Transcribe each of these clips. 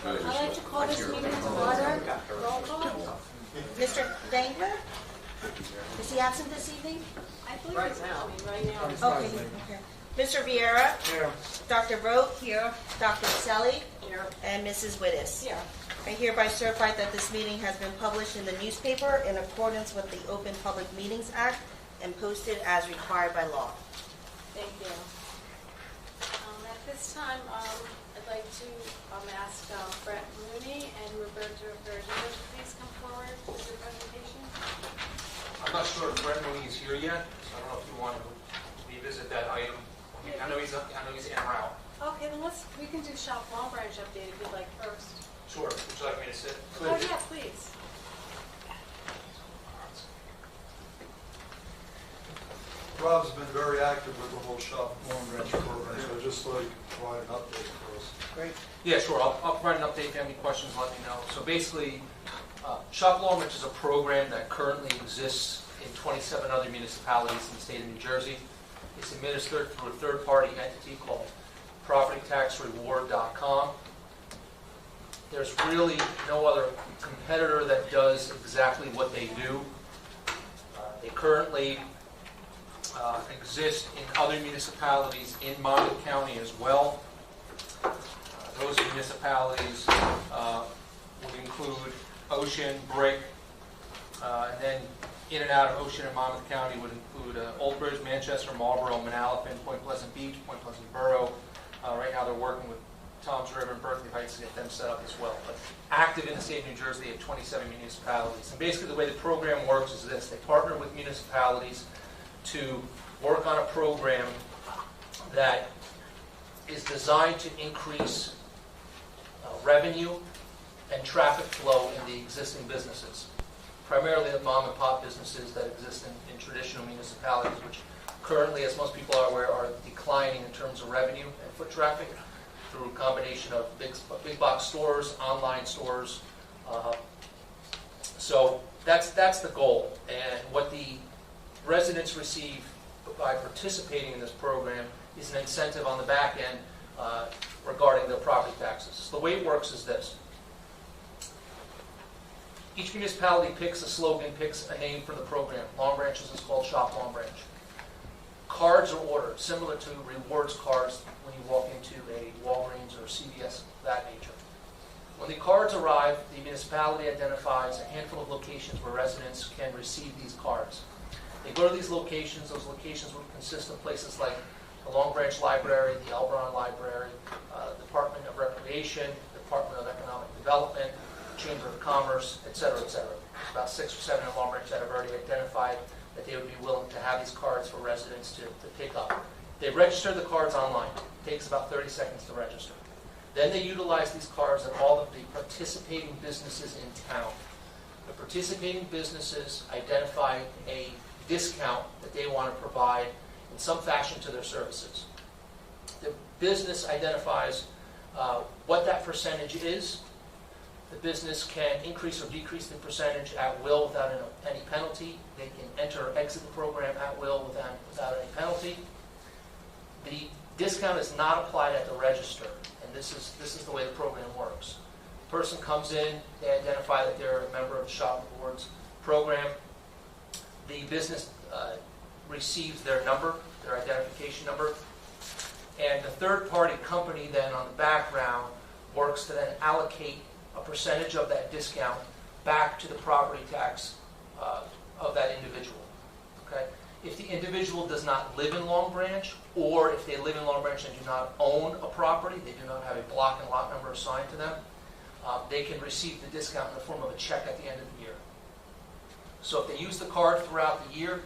I'd like to call this meeting to order. Roll call. Mr. Dangler? Is he absent this evening? I believe right now. Right now. Okay. Mr. Vieira? Here. Dr. Roque? Here. Dr. Selly? Here. And Mrs. Wittes? Here. I hereby certify that this meeting has been published in the newspaper in accordance with the Open Public Meetings Act and posted as required by law. Thank you. At this time, I'd like to ask Brett Mooney and Roberto Verdino to please come forward with your presentation. I'm not sure if Brett Mooney is here yet, so I don't know if you want to revisit that item. I know he's in or out. Okay, then we can do Shop Long Branch update if you'd like first. Sure. Would you like me to sit? Oh, yeah, please. Rob's been very active with the whole Shop Long Branch program, so I'd just like to provide an update for us. Great. Yeah, sure. I'll provide an update. If you have any questions, let me know. So basically, Shop Long Branch is a program that currently exists in 27 other municipalities in the state of New Jersey. It's administered through a third-party entity called PropertyTaxReward.com. There's really no other competitor that does exactly what they do. They currently exist in other municipalities in Monmouth County as well. Those municipalities would include Ocean, Brick, and then in and out of Ocean and Monmouth County would include Old Bridge, Manchester, Marlborough, Manalapan, Point Pleasant Beach, Point Pleasant Borough. Right now they're working with Toms River and Berkeley Heights to get them set up as well. But active in the state of New Jersey at 27 municipalities. And basically the way the program works is this. They partner with municipalities to work on a program that is designed to increase revenue and traffic flow in the existing businesses. Primarily the mom and pop businesses that exist in traditional municipalities, which currently, as most people are aware, are declining in terms of revenue and foot traffic through a combination of big box stores, online stores. So that's the goal. And what the residents receive by participating in this program is an incentive on the back end regarding their property taxes. So the way it works is this. Each municipality picks a slogan, picks a name for the program. Long Branches is called Shop Long Branch. Cards are ordered, similar to rewards cards when you walk into a Walgreens or CVS, that nature. When the cards arrive, the municipality identifies a handful of locations where residents can receive these cards. They go to these locations. Those locations would consist of places like the Long Branch Library, the Elbron Library, Department of Recreation, Department of Economic Development, Chamber of Commerce, et cetera, et cetera. There's about 6 or 7 in Long Branch that have already identified that they would be willing to have these cards for residents to pick up. They register the cards online. It takes about 30 seconds to register. Then they utilize these cards at all of the participating businesses in town. The participating businesses identify a discount that they want to provide in some fashion to their services. The business identifies what that percentage is. The business can increase or decrease the percentage at will without any penalty. They can enter or exit the program at will without any penalty. The discount is not applied at the register, and this is the way the program works. The person comes in, they identify that they're a member of the Shop Rewards program. The business receives their number, their identification number, and the third-party company then on the background works to then allocate a percentage of that discount back to the property tax of that individual. Okay? If the individual does not live in Long Branch, or if they live in Long Branch and do not own a property, they do not have a block and lot number assigned to them, they can receive the discount in the form of a check at the end of the year. So if they use the card throughout the year,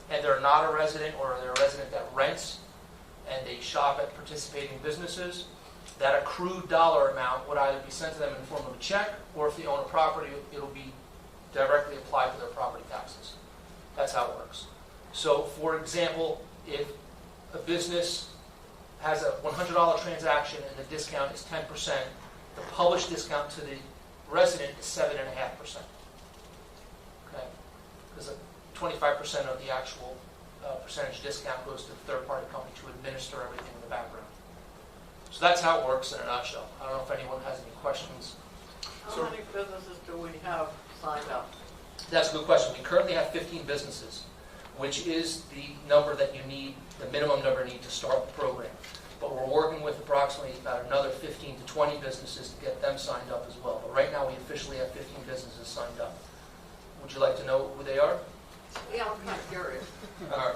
and they're not a resident, or they're a resident that rents, and they shop at participating businesses, that accrued dollar amount would either be sent to them in the form of a check, or if they own a property, it'll be directly applied to their property taxes. That's how it works. So, for example, if a business has a $100 transaction and the discount is 10%, the published discount to the resident is 7.5%. Okay? Because 25% of the actual percentage discount goes to the third-party company to administer everything in the background. So that's how it works in a nutshell. I don't know if anyone has any questions. How many businesses do we have signed up? That's a good question. We currently have 15 businesses, which is the number that you need, the minimum number you need to start the program. But we're working with approximately about another 15 to 20 businesses to get them signed up as well. But right now, we officially have 15 businesses signed up. Would you like to know who they are? Yeah, I'm kind of curious. All right.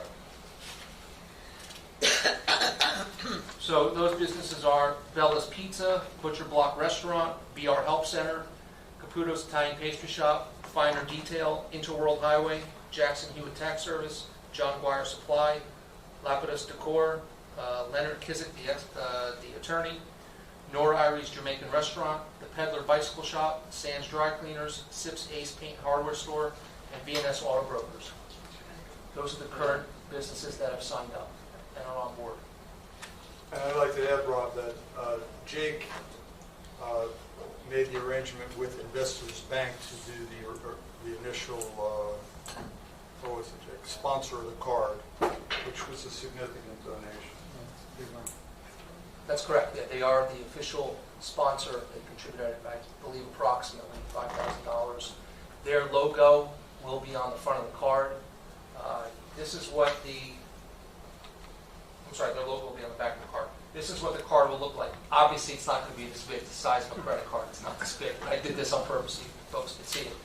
So those businesses are Bella's Pizza, Butcher Block Restaurant, BR Help Center, Caputo's Italian Pastry Shop, Finer Detail, Interworld Highway, Jackson Hewitt Tax Service, John Guire Supply, Lapidus Decor, Leonard Kizik, the attorney, Nora Irie's Jamaican Restaurant, The Peddler Bicycle Shop, Sands Dry Cleaners, Sips Ace Paint Hardware Store, and B&S Auto Brokers. Those are the current businesses that have signed up and are on board. And I'd like to add, Rob, that Jake made the arrangement with Investors Bank to do the initial, what was it, Jake? Sponsor of the card, which was a significant donation. That's correct. Yeah, they are the official sponsor. They contributed, I believe, approximately $5,000. Their logo will be on the front of the card. This is what their logo will be on the back of the card. This is what the card will look like. Obviously, it's not going to be this big, the size of a credit card. It's not this big. I did this on purpose so you folks could see it.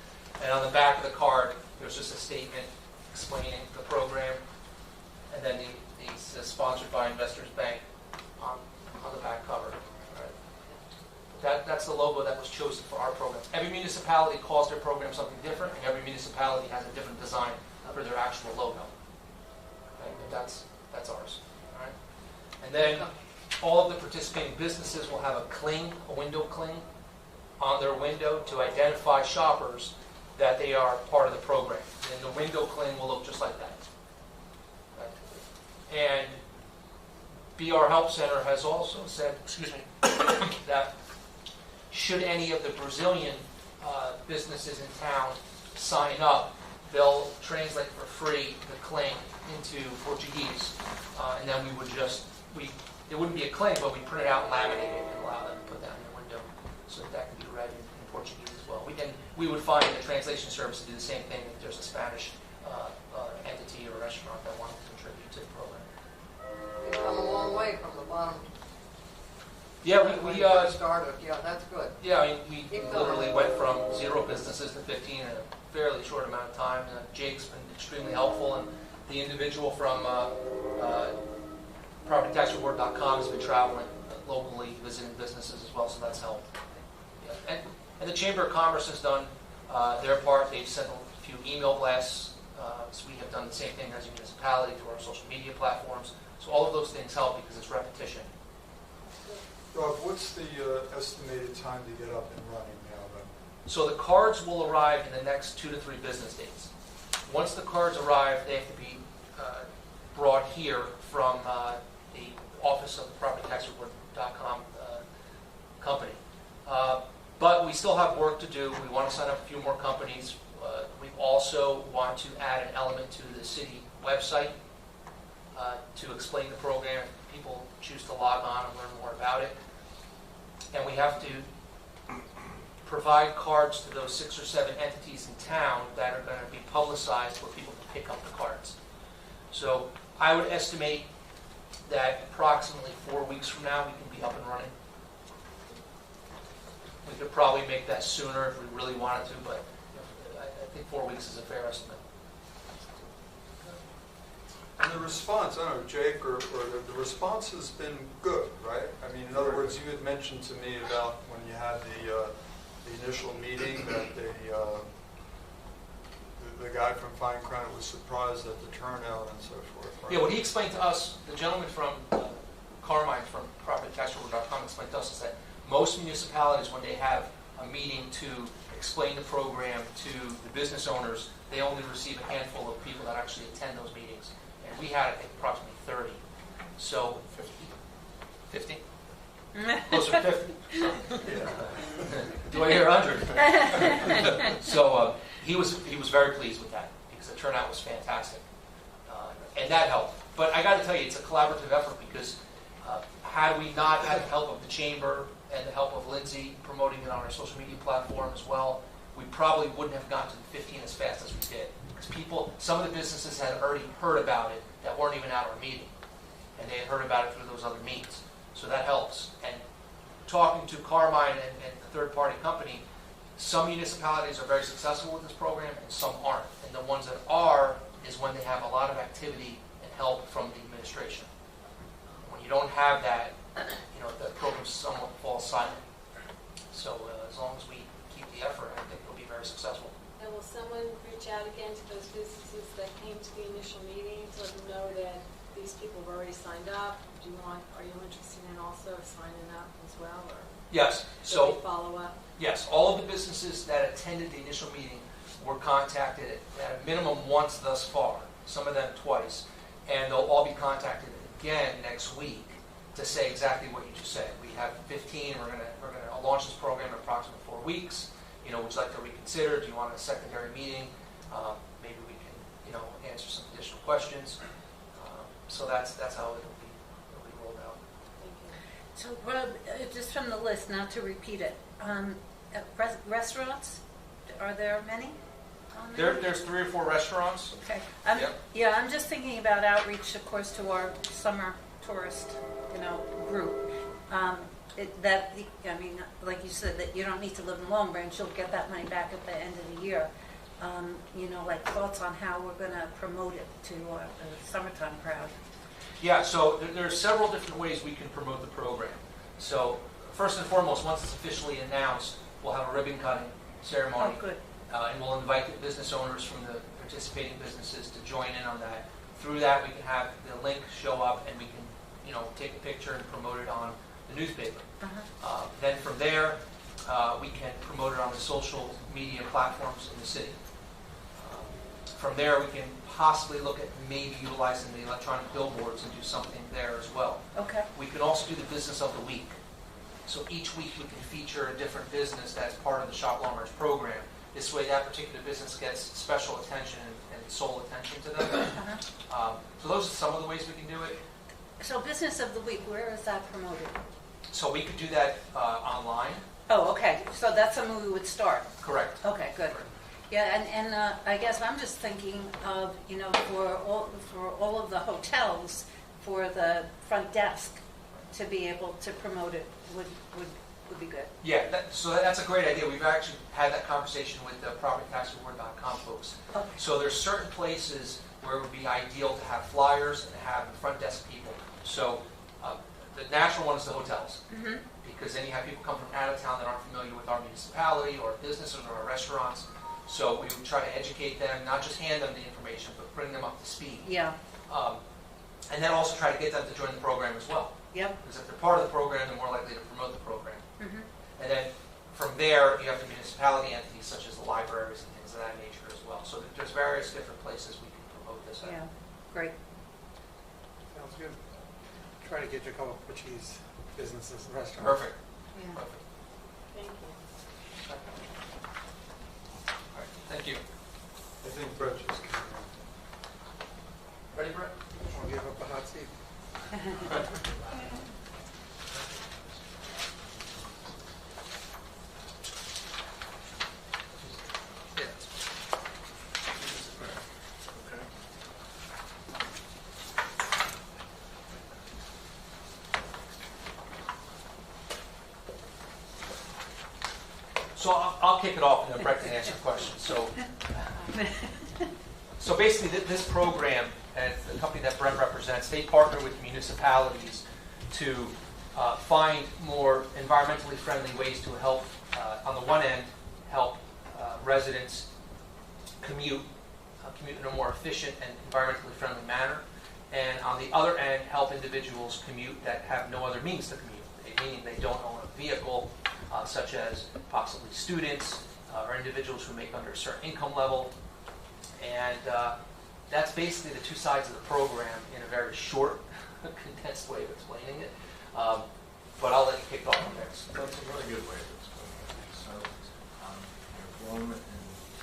And on the back of the card, there's just a statement explaining the program, and then it's sponsored by Investors Bank on the back cover. Right. That's the logo that was chosen for our program. Every municipality calls their program something different, and every municipality has a different design for their actual logo. Okay, but that's ours. All right. And then all of the participating businesses will have a window cling on their window to identify shoppers that they are part of the program. And the window cling will look just like that. Right. And BR Help Center has also said, that should any of the Brazilian businesses in town sign up, they'll translate for free the cling into Portuguese, and then we would it wouldn't be a cling, but we print it out and laminate it and allow them to put that in the window so that can be read in Portuguese as well. We would find a translation service to do the same thing if there's a Spanish entity or restaurant that wanted to contribute to the program. We've come a long way from the bottom. Yeah, When we you first started. Yeah, that's good. Yeah, I mean, we literally went from 0 businesses to 15 in a fairly short amount of time. Jake's been extremely helpful, and the individual from PropertyTaxReward.com has been traveling locally, visiting businesses as well, so that's helped. Yeah. And the Chamber of Commerce has done their part. They've sent a few email blasts. So we have done the same thing as a municipality through our social media platforms. So all of those things help because it's repetition. Rob, what's the estimated time to get up and running now then? So the cards will arrive in the next 2 to 3 business days. Once the cards arrive, they have to be brought here from the office of the PropertyTaxReward.com company. But we still have work to do. We want to sign up a few more companies. We also want to add an element to the city website to explain the program if people choose to log on and learn more about it. And we have to provide cards to those 6 or 7 entities in town that are going to be publicized for people to pick up the cards. So I would estimate that approximately 4 weeks from now we can be up and running. We could probably make that sooner if we really wanted to, but I think 4 weeks is a fair estimate. And the response, I don't know, Jake, or the response has been good, right? I mean, in other words, you had mentioned to me about when you had the initial meeting that the guy from Fine Crown was surprised at the turnout and so forth, right? Yeah, what he explained to us, the gentleman from Carmine from PropertyTaxReward.com explained to us is that most municipalities, when they have a meeting to explain the program to the business owners, they only receive a handful of people that actually attend those meetings. And we had, I think, approximately 30. So 50? Closer to 50. Yeah. Do I hear 100? So he was very pleased with that because the turnout was fantastic. And that helped. But I got to tell you, it's a collaborative effort because Had we not had the help of the chamber and the help of Lindsay promoting it on our social media platform as well, we probably wouldn't have gotten to the 15 as fast as we did. Because some of the businesses had already heard about it that weren't even at our meeting. And they had heard about it through those other means. So that helps. And talking to Carmine and the third-party company, some municipalities are very successful with this program and some aren't. And the ones that are is when they have a lot of activity and help from the administration. When you don't have that, the program somewhat falls silent. So as long as we keep the effort, I think it'll be very successful. And will someone reach out again to those businesses that came to the initial meeting to let them know that these people have already signed up? Are you interested in also signing up as well, or Yes. should we follow up? Yes, all of the businesses that attended the initial meeting were contacted at a minimum once thus far, some of them twice, and they'll all be contacted again next week to say exactly what you just said. We have 15, we're gonna launch this program in approximately 4 weeks. Would you like to reconsider? Do you want a secondary meeting? Maybe we can, answer some additional questions. So that's how it'll be rolled out. Thank you. So, Rob, just from the list, not to repeat it, restaurants, are there many on there? There's 3 or 4 restaurants. Okay. Yep. Yeah, I'm just thinking about outreach, of course, to our summer tourist, group. Like you said, that you don't need to live in Long Branch, you'll get that money back at the end of the year. Like thoughts on how we're going to promote it to the summertime crowd. Yeah, so there are several different ways we can promote the program. So first and foremost, once it's officially announced, we'll have a ribbon cutting ceremony. Oh, good. And we'll invite the business owners from the participating businesses to join in on that. Through that, we can have the link show up and we can, take a picture and promote it on the newspaper. Then from there, we can promote it on the social media platforms in the city. From there, we can possibly look at maybe utilizing the electronic billboards and do something there as well. Okay. We can also do the business of the week. So each week we can feature a different business that's part of the Shop Long Branch program. This way that particular business gets special attention and sole attention to them. So those are some of the ways we can do it. So Business of the Week, where is that promoted? So we could do that online. Oh, okay. So that's something we would start. Correct. Okay, good. Yeah, and I guess I'm just thinking of, for all of the hotels, for the front desk to be able to promote it would be good. Yeah, so that's a great idea. We've actually had that conversation with the propertytaxreward.com folks. Okay. So there's certain places where it would be ideal to have flyers and have the front desk people. So the natural one is the hotels. Mm-hmm. Because then you have people come from out of town that aren't familiar with our municipality or businesses or our restaurants. So we would try to educate them, not just hand them the information, but bring them up to speed. Yeah. And then also try to get them to join the program as well. Yep. Because if they're part of the program, they're more likely to promote the program. Mm-hmm. And then from there, you have the municipality entities such as the libraries and things of that nature as well. So there's various different places we can promote this at. Yeah. Great. Sounds good. Try to get you a couple of Portuguese businesses and restaurants. Perfect. Yeah. Perfect. Thank you. All right. Thank you. I think Brett just came in. Ready, Brett? I'll give up the hot seat. So I'll kick it off and then Brett can answer questions. So basically this program and the company that Brett represents, they partner with municipalities to find more environmentally friendly ways to help, on the one end, help residents commute in a more efficient and environmentally friendly manner, and on the other end, help individuals commute that have no other means to commute, meaning they don't own a vehicle, such as possibly students or individuals who make under a certain income level. And that's basically the two sides of the program in a very short, condensed way of explaining it. But I'll let you kick off on next. That's a really good way of explaining it. So, Bloom and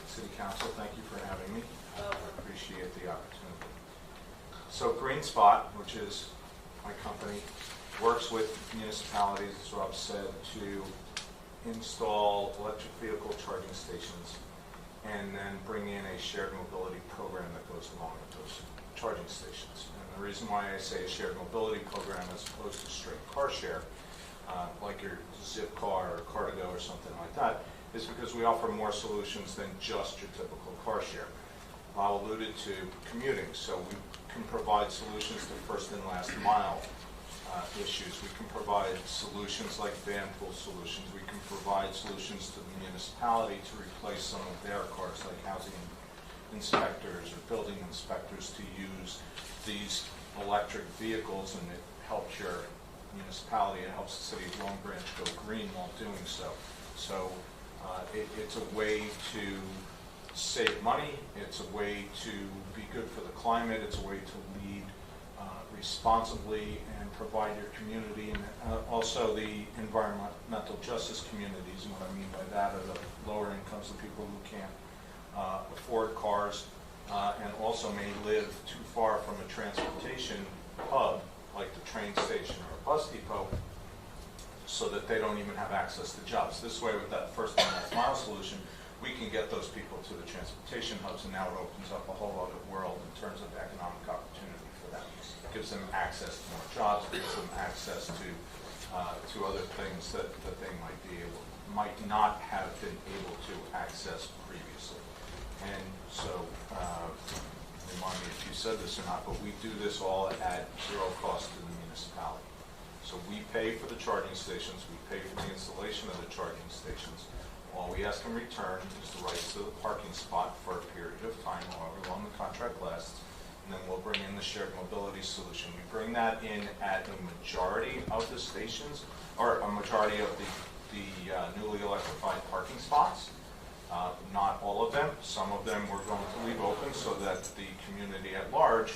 City Council, thank you for having me. I appreciate the opportunity. So Green Spot, which is my company, works with municipalities, as Rob said, to install electric vehicle charging stations and then bring in a shared mobility program that goes along with those charging stations. And the reason why I say a shared mobility program as opposed to straight car share, like your Zip car or Car2Go or something like that, is because we offer more solutions than just your typical car share. Bob alluded to commuting, so we can provide solutions to first and last mile issues. We can provide solutions like van pool solutions. We can provide solutions to the municipality to replace some of their cars, like housing inspectors or building inspectors, to use these electric vehicles, and it helps your municipality, it helps the city of Long Branch go green while doing so. So it's a way to save money, it's a way to be good for the climate, it's a way to lead responsibly and provide your community, and also the environmental justice communities. And what I mean by that are the lower incomes, the people who can't afford cars and also may live too far from a transportation hub like the train station or a bus depot, so that they don't even have access to jobs. This way, with that first and last mile solution, we can get those people to the transportation hubs, and now it opens up a whole other world in terms of economic opportunity for them. It gives them access to more jobs, it gives them access to other things that they might not have been able to access previously. And so, remind me if you said this or not, but we do this all at zero cost to the municipality. So we pay for the charging stations, we pay for the installation of the charging stations. All we ask in return is the rights to the parking spot for a period of time, however long the contract lasts, and then we'll bring in the shared mobility solution. We bring that in at a majority of the stations, or a majority of the newly electrified parking spots. Not all of them. Some of them we're going to leave open so that the community at large,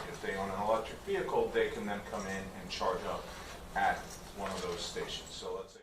if they own an electric vehicle, they can then come in and charge up at one of those stations. So let's